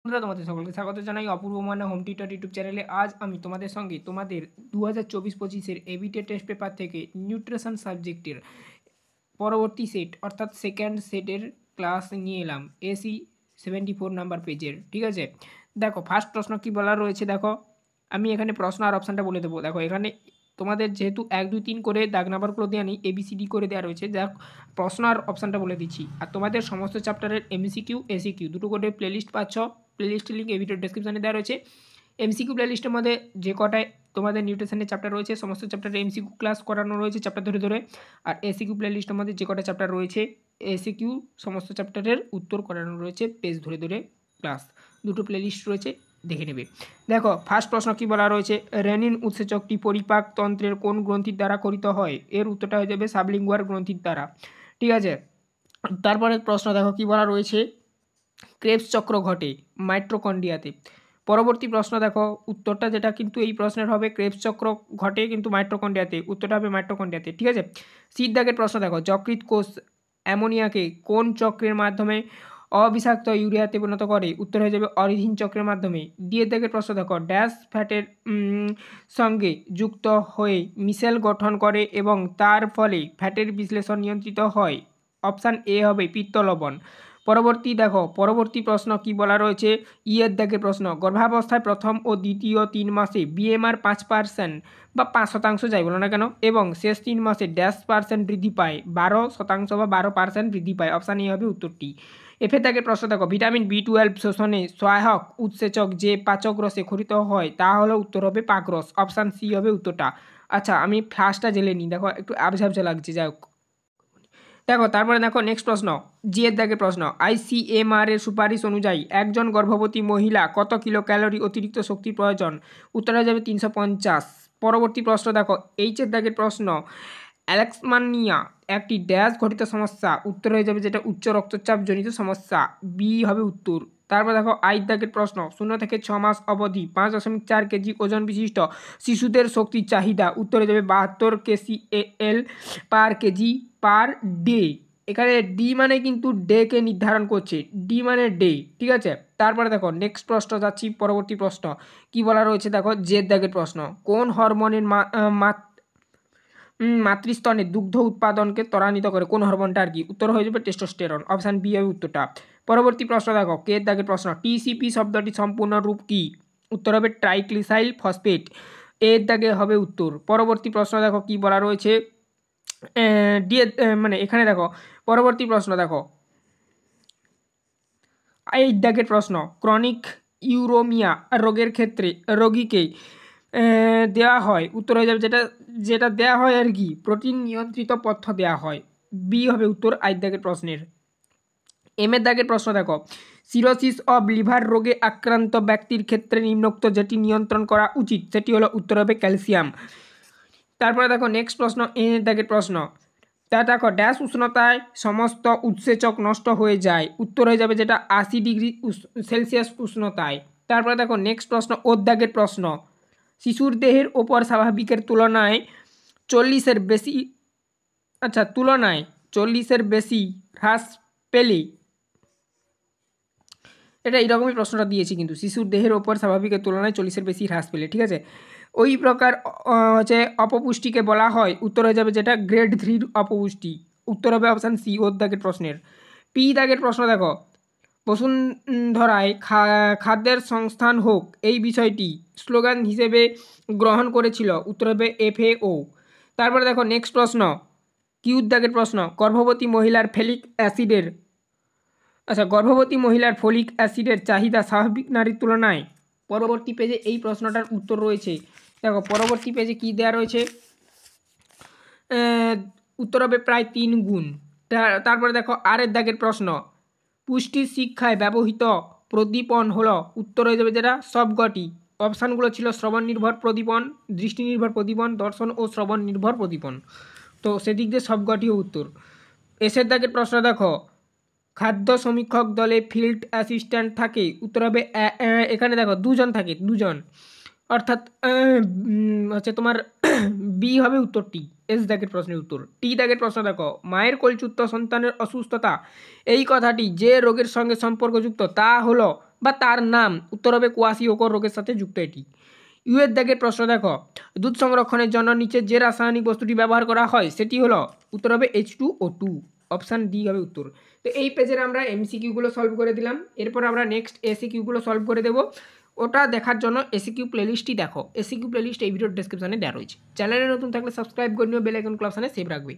বন্ধুরা তোমাদের সকলকে স্বাগত জানাই অপূর্ব মানে হোম টিউটর ইউটিউব চ্যানেলে। আজ আমি তোমাদের সঙ্গে তোমাদের 2024-25 এবিটে টেস্ট পেপার থেকে নিউট্রিশন সাবজেক্টের পরবর্তী সেট অর্থাৎ সেকেন্ড সেটের ক্লাস নিয়ে এলাম এসি 74 নাম্বার পেজের। ঠিক আছে, দেখো ফার্স্ট প্রশ্ন কি বলা রয়েছে। দেখো আমি এখানে প্রশ্ন আর অপশানটা বলে দেবো। দেখো এখানে তোমাদের যেহেতু 1 2 3 করে দাগ নাম্বারগুলো দেওয়া নেই, এবিসিডি করে দেওয়া রয়েছে। দেখ প্রশ্ন আর অপশানটা বলে দিচ্ছি। আর তোমাদের সমস্ত চ্যাপ্টারের এমসিকিউ এসিকিউ দুটো করে প্লেলিস্ট পাচ্ছ। প্লেলিস্টের লিঙ্ক এই ভিডিও ডেসক্রিপশনে দেওয়া রয়েছে। এমসিকিউ প্লেলিস্টের মধ্যে যে কটায় তোমাদের নিউট্রিশনের চ্যাপ্টার রয়েছে সমস্ত চ্যাপ্টারে এমসিকিউ ক্লাস করানো রয়েছে চ্যাপ্টার ধরে ধরে। আর এসিকিউ প্লেলিস্টের মধ্যে যে কটা চ্যাপ্টার রয়েছে এসিকিউ সমস্ত চ্যাপ্টারের উত্তর করানো রয়েছে পেজ ধরে ধরে ক্লাস। দুটো প্লেলিস্ট রয়েছে, দেখে নেবে। দেখো ফার্স্ট প্রশ্ন কি বলা রয়েছে, রেনিন উৎসেচকটি পরিপাক তন্ত্রের কোন গ্রন্থির দ্বারা করিত হয়? এর উত্তরটা হয়ে যাবে সাবলিঙ্গুয়ার গ্রন্থির দ্বারা। ঠিক আছে, তারপরে প্রশ্ন দেখো কি বলা রয়েছে, ক্রেবস চক্র ঘটে মাইটোকন্ড্রিয়াতে। পরবর্তী প্রশ্ন দেখো উত্তরটা যেটা কিন্তু এই প্রশ্নের হবে ক্রেবস চক্র ঘটে কিন্তু মাইটোকন্ড্রিয়াতে, উত্তরটা হবে মাইটোকন্ড্রিয়াতে। ঠিক আছে, সির দাগের প্রশ্ন দেখো, যকৃৎ কোষ অ্যামোনিয়াকে কোন চক্রের মাধ্যমে অবিষাক্ত ইউরিয়াতে পরিণত করে? উত্তর হয়ে যাবে অরিথিন চক্রের মাধ্যমে। ডিয়ের দাগের প্রশ্ন দেখো, ড্যাশ ফ্যাটের সঙ্গে যুক্ত হয়ে মিশেল গঠন করে এবং তার ফলে ফ্যাটের বিশ্লেষণ নিয়ন্ত্রিত হয়? অপশান এ হবে পিত্ত লবণ। পরবর্তী প্রশ্ন কি বলা রয়েছে, ইয়ের দাগের প্রশ্ন, গর্ভাবস্থায় প্রথম ও দ্বিতীয় 3 মাসে বিএমআর 5% বা 5% যাই বলো না কেন, এবং শেষ 3 মাসে %% বৃদ্ধি পায়, 12% বা 12% বৃদ্ধি পায়। অপশান এ হবে উত্তরটি। এফের দাগের প্রশ্ন দেখো, ভিটামিন B12 শোষণে সহায়ক উৎসেচক যে পাচক রসে খরিত হয় তা হলো, উত্তর হবে পাকরস। অপশান সি হবে উত্তরটা। আচ্ছা আমি ফার্স্টটা জেনে নিই, দেখো একটু আবঝা আবঝা লাগছে, যাই হোক। দেখো তারপরে দেখো নেক্সট প্রশ্ন, জিএর দাগের প্রশ্ন, আইসিএমআর এর সুপারিশ অনুযায়ী একজন গর্ভবতী মহিলা কত কিলো ক্যালোরি অতিরিক্ত শক্তির প্রয়োজন? উত্তর হয়ে যাবে 350। পরবর্তী প্রশ্ন দেখো এইচের দাগের প্রশ্ন, অ্যালেক্সমানিয়া একটি ড্যাশ ঘটিত সমস্যা? উত্তর হয়ে যাবে যেটা উচ্চ রক্তচাপ জনিত সমস্যা, বি হবে উত্তর। তারপর দেখো আইর দাগের প্রশ্ন, 0 থেকে 6 মাস অবধি 5.4 কেজি ওজন বিশিষ্ট শিশুদের শক্তির চাহিদা? উত্তর হয়ে যাবে 72 kcal পার কেজি পার ডে। এখানে ডি মানে কিন্তু ডেকে নির্ধারণ করছে, ডি মানে ডে। ঠিক আছে, তারপরে দেখো নেক্সট প্রশ্ন যাচ্ছি। পরবর্তী প্রশ্ন কি বলা রয়েছে, দেখো জেড দাগের প্রশ্ন, কোন হরমোনের মাতৃস্তনে দুগ্ধ উৎপাদনকে ত্বরান্বিত করে? কোন হরমোনটা আর কি? উত্তর হয়ে যাবে টেস্টোস্টেরন। অপশান বি হবে উত্তরটা। পরবর্তী প্রশ্ন দেখো কে দাগের প্রশ্ন, টিসিপি শব্দটি সম্পূর্ণ রূপ কি? উত্তর হবে ট্রাইক্লিসাইল ফসফেট, এর দাগে হবে উত্তর। পরবর্তী প্রশ্ন দেখো কি বলা রয়েছে, দিয়ে মানে এখানে দেখো পরবর্তী প্রশ্ন দেখো এই দাগের প্রশ্ন, ক্রনিক ইউরোমিয়া রোগের ক্ষেত্রে রোগীকে দেওয়া হয়? উত্তর হয়ে যাবে যেটা যেটা দেওয়া হয় আর কি, প্রোটিন নিয়ন্ত্রিত পথ্য দেওয়া হয়, বি হবে উত্তর আই দাগের প্রশ্নের। এমের দাগের প্রশ্ন দেখো, সিরোসিস অব লিভার রোগে আক্রান্ত ব্যক্তির ক্ষেত্রে নিম্নোক্ত যেটি নিয়ন্ত্রণ করা উচিত সেটি হলো, উত্তর হবে ক্যালসিয়াম। তারপরে দেখো নেক্সট প্রশ্ন এর দাগের প্রশ্ন, তা দেখো ড্যাশ উষ্ণতায় সমস্ত উৎসেচক নষ্ট হয়ে যায়? উত্তর হয়ে যাবে যেটা 80 ডিগ্রি সেলসিয়াস উষ্ণতায়। তারপরে দেখো নেক্সট প্রশ্ন ওর দাগের প্রশ্ন, শিশুর দেহের ওপর স্বাভাবিকের তুলনায় 40-এর বেশি তুলনায় 40-এর বেশি হ্রাস পেলে, এটা এইরকমই প্রশ্নটা দিয়েছি কিন্তু, শিশুর দেহের ওপর স্বাভাবিকের তুলনায় 40-এর বেশি হ্রাস পেলে। ঠিক আছে, ওই প্রকার হচ্ছে অপপুষ্টিকে বলা হয়? উত্তর হয়ে যাবে যেটা গ্রেড 3 অপপুষ্টি। উত্তর হবে অপশান সি ওর দাগের প্রশ্নের। পি দাগের প্রশ্ন দেখো, বসুন্ধরায় খাদ্যের সংস্থান হোক এই বিষয়টি স্লোগান হিসেবে গ্রহণ করেছিল? উত্তর হবে FAO। তারপরে দেখো নেক্সট প্রশ্ন কিউ দাগের প্রশ্ন, গর্ভবতী মহিলার ফলিক অ্যাসিডের চাহিদা স্বাভাবিক নারীর তুলনায়? পরবর্তী পেজে এই প্রশ্নটার উত্তর রয়েছে। দেখো পরবর্তী পেজে কি দেওয়া রয়েছে, উত্তর হবে প্রায় 3 গুণ। তারপরে দেখো আরের দাগের প্রশ্ন, পুষ্টি শিক্ষায় ব্যবহৃত প্রদীপন হলো? উত্তর হয়ে যাবে যেটা সবকটি। অপশানগুলো ছিল শ্রবণ নির্ভর প্রদীপন, দৃষ্টি নির্ভর প্রদীপন, দর্শন ও শ্রবণ নির্ভর প্রদীপন। তো সেদিক দিয়ে সবকটিও উত্তর। এসের দাগের প্রশ্ন দেখো, খাদ্য সমীক্ষক দলে ফিল্ড অ্যাসিস্ট্যান্ট থাকে? উত্তর হবে এখানে দেখো দুজন থাকে, দুজন, অর্থাৎ হচ্ছে তোমার বি হবে উত্তরটি। এস দাগের প্রশ্নের উত্তর। টি দাগের প্রশ্ন দেখো, মায়ের কোলচ্যুত সন্তানের অসুস্থতা এই কথাটি যে রোগের সঙ্গে সম্পর্কযুক্ত তা হলো বা তার নাম? উত্তর হবে কোয়াশিওকর রোগের সাথে যুক্ত এটি। ইউ-এর দাগের প্রশ্ন দেখো, দুধ সংরক্ষণের জন্য নিচে যে রাসায়নিক বস্তুটি ব্যবহার করা হয় সেটি হলো, উত্তর হবে H2O2, অপশান ডি হবে উত্তর। তো এই পেজের আমরা এমসিকিউগুলো সলভ করে দিলাম। এরপর আমরা নেক্সট এসিকিউগুলো সলভ করে দেবো। ওটা দেখার জন্য এসিকিউ প্লেলিস্টটি দেখো। এসিকিউ প্লেলিস্ট এই ভিডিওর ডেসক্রিপশনে দেওয়া রয়েছে। চ্যানেলে নতুন থাকলে সাবস্ক্রাইব করে নিও, বেল আইকন অপশানে সেভ রাখবে।